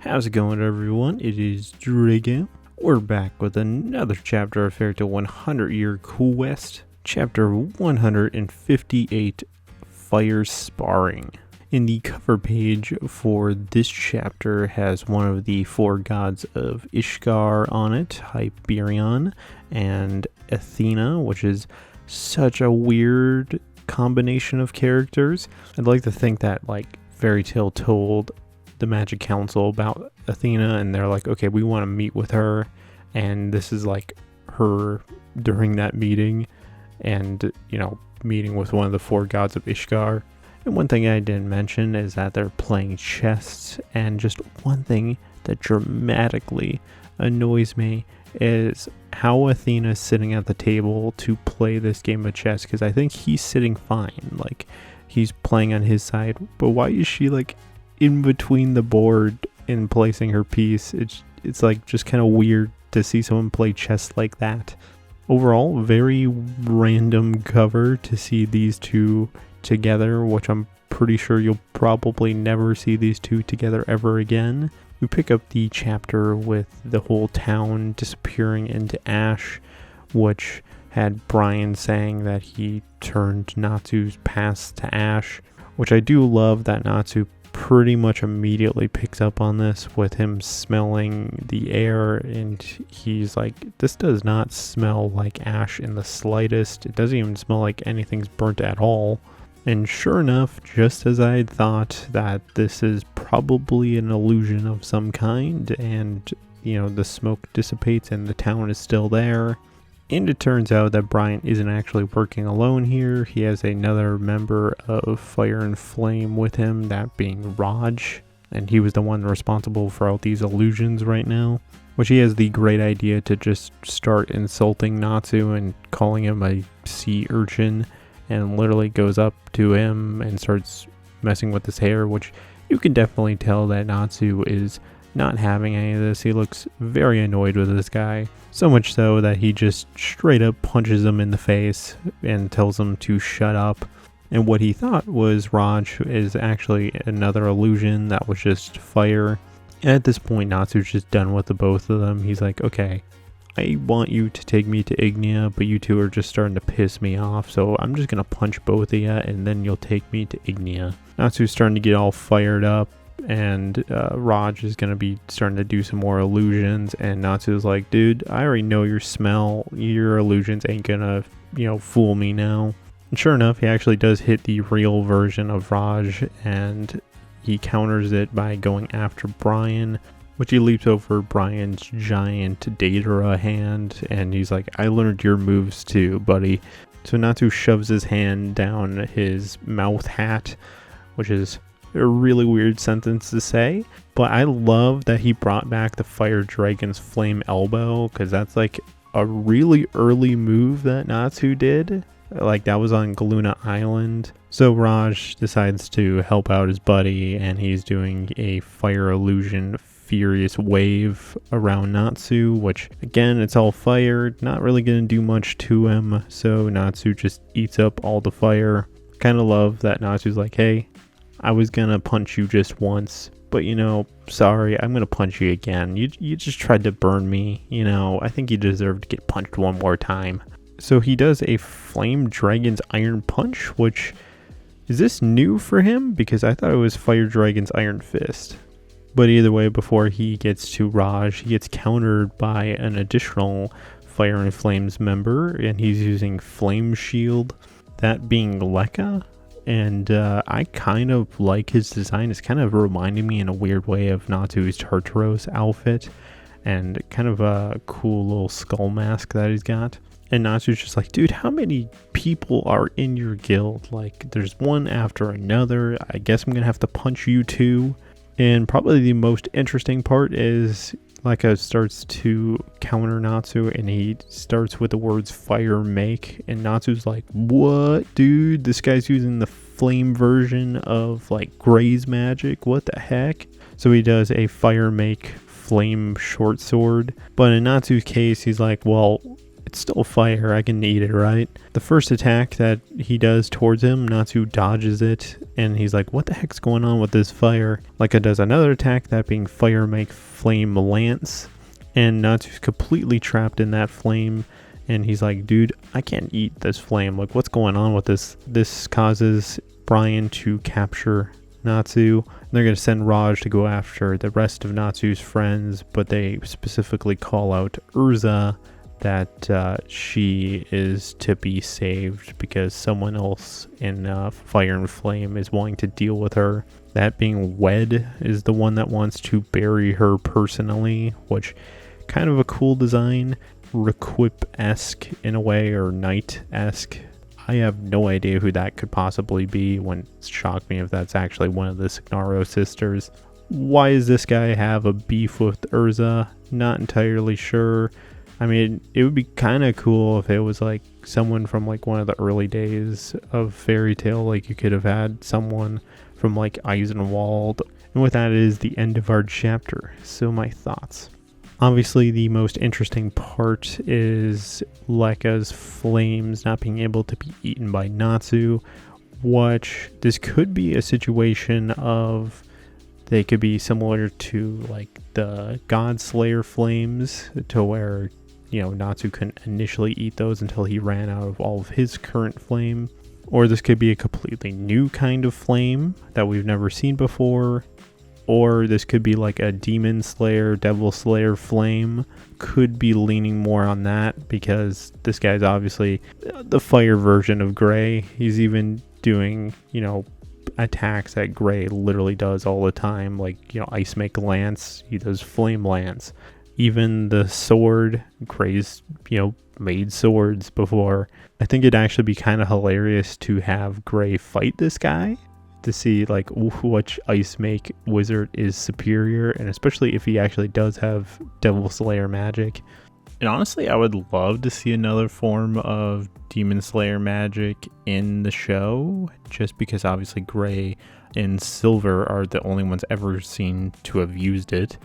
How's it going, everyone? It is Drago. We're back with another chapter of Fairy Tail 100 Year Quest, chapter 158, Fire Sparring. In the cover page for this chapter has one of the four gods of Ishgard on it, Hyperion, and Athena, which is such a weird combination of characters. I'd like to think that Fairy Tail told the Magic Council about Athena, and they're like, okay, we want to meet with her, and this is her during that meeting, and meeting with one of the four gods of Ishgard. And one thing I didn't mention is that they're playing chess, and just one thing that dramatically annoys me is how Athena's sitting at the table to play this game of chess, because I think he's sitting fine, he's playing on his side, but why is she in between the board and placing her piece? It's just kind of weird to see someone play chess like that. Overall, very random cover to see these two together, which I'm pretty sure you'll probably never see these two together ever again. We pick up the chapter with the whole town disappearing into ash, which had Brian saying that he turned Natsu's past to ash, which I do love that Natsu pretty much immediately picks up on this with him smelling the air, and he's like, this does not smell like ash in the slightest. It doesn't even smell like anything's burnt at all. And sure enough, just as I had thought, that this is probably an illusion of some kind, and the smoke dissipates and the town is still there. And it turns out that Brian isn't actually working alone here. He has another member of Fire and Flame with him, that being Raj. And he was the one responsible for all these illusions right now. Which he has the great idea to just start insulting Natsu and calling him a sea urchin. And literally goes up to him and starts messing with his hair. Which you can definitely tell that Natsu is not having any of this. He looks very annoyed with this guy. So much so that he just straight up punches him in the face and tells him to shut up. And what he thought was Raj is actually another illusion that was just fire. And at this point, Natsu's just done with the both of them. He's like, okay, I want you to take me to Ignia, but you two are just starting to piss me off. So I'm just going to punch both of you, and then you'll take me to Ignia. Natsu's starting to get all fired up. And Raj is going to be starting to do some more illusions, and Natsu's like, dude, I already know your smell. Your illusions ain't gonna, fool me now. And sure enough, he actually does hit the real version of Raj, and he counters it by going after Brian, which he leaps over Brian's giant Datara hand, and he's like, I learned your moves too, buddy. So Natsu shoves his hand down his mouth hat, which is a really weird sentence to say, but I love that he brought back the Fire Dragon's Flame Elbow, because that's a really early move that Natsu did. That was on Galuna Island. So Raj decides to help out his buddy, and he's doing a fire illusion furious wave around Natsu, which again, it's all fire, not really gonna do much to him, so Natsu just eats up all the fire. Kind of love that Natsu's like, hey, I was gonna punch you just once, but sorry, I'm gonna punch you again. You just tried to burn me, I think you deserve to get punched one more time. So he does a Flame Dragon's Iron Punch, which, is this new for him? Because I thought it was Fire Dragon's Iron Fist. But either way, before he gets to Raj, he gets countered by an additional Fire and Flames member, and he's using Flame Shield, that being Lekka. And I kind of like his design. It's kind of reminding me in a weird way of Natsu's Tartaros outfit, and kind of a cool little skull mask that he's got. And Natsu's just like, dude, how many people are in your guild? There's one after another. I guess I'm going to have to punch you too. And probably the most interesting part is Lekka starts to counter Natsu, and he starts with the words fire make, and Natsu's like, what, dude? This guy's using the flame version of Gray's magic. What the heck? So he does a fire make flame short sword, but in Natsu's case, he's like, well, It's still fire, I can eat it, right? The first attack that he does towards him, Natsu dodges it, and he's like, what the heck's going on with this fire? Leica does another attack, that being Fire Make Flame Lance, and Natsu's completely trapped in that flame, and he's like, dude, I can't eat this flame. Like, what's going on with this? This causes Brian to capture Natsu. They're going to send Raj to go after the rest of Natsu's friends, but they specifically call out Erza, that she is to be saved because someone else in Fire and Flame is wanting to deal with her. That being Wed is the one that wants to bury her personally, which kind of a cool design, Requip-esque in a way, or Knight-esque. I have no idea who that could possibly be. Wouldn't shock me if that's actually one of the Signaro sisters. Why does this guy have a beef with Erza? Not entirely sure. I mean, it would be kind of cool if it was like someone from like one of the early days of Fairy Tail. Like you could have had someone from like Eisenwald. And with that, it is the end of our chapter. So my thoughts. Obviously, the most interesting part is Leica's flames not being able to be eaten by Natsu. Which this could be a situation of they could be similar to like the God Slayer flames, to where, you know, Natsu couldn't initially eat those until he ran out of all of his current flame. Or this could be a completely new kind of flame that we've never seen before. Or this could be like a Demon Slayer, Devil Slayer flame. Could be leaning more on that because this guy's obviously the fire version of Gray. He's even doing, you know, attacks that Gray literally does all the time. Like, you know, Ice Make Lance, he does Flame Lance. Even the sword, Gray's, you know, made swords before. I think it'd actually be kind of hilarious to have Gray fight this guy to see like which Ice Make wizard is superior, and especially if he actually does have Devil Slayer magic. And honestly, I would love to see another form of Demon Slayer magic in the show, just because obviously Gray and Silver are the only ones ever seen to have used it.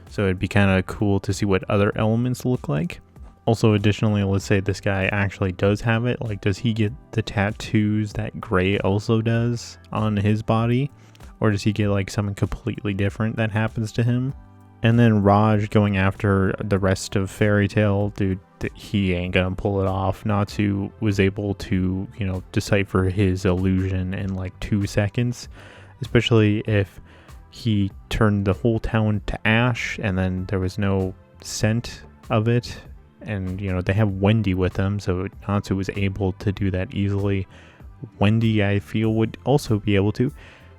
So it'd be kind of cool to see what other elements look like. Also, additionally, let's say this guy actually does have it. Like, does he get the tattoos that Gray also does on his body? Or does he get like something completely different that happens to him? And then Raj going after the rest of Fairy Tail, dude, he ain't gonna pull it off. Natsu was able to, you know, decipher his illusion in like 2 seconds. Especially if he turned the whole town to ash and then there was no scent of it. And, you know, they have Wendy with them, so Natsu was able to do that easily. Wendy, I feel, would also be able to.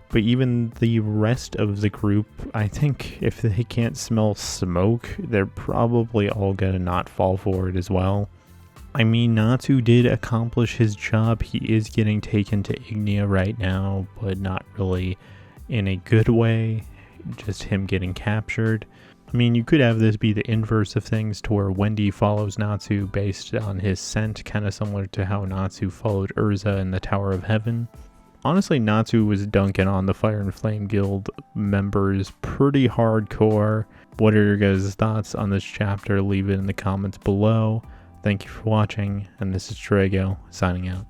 But even the rest of the group, I think if they can't smell smoke, they're probably all gonna not fall for it as well. I mean, Natsu did accomplish his job. He is getting taken to Ignia right now, but not really in a good way. Just him getting captured. I mean, you could have this be the inverse of things, to where Wendy follows Natsu based on his scent, kind of similar to how Natsu followed Erza in the Tower of Heaven. Honestly, Natsu was dunking on the Fire and Flame Guild members pretty hardcore. What are your guys' thoughts on this chapter? Leave it in the comments below. Thank you for watching, and this is Drago, signing out.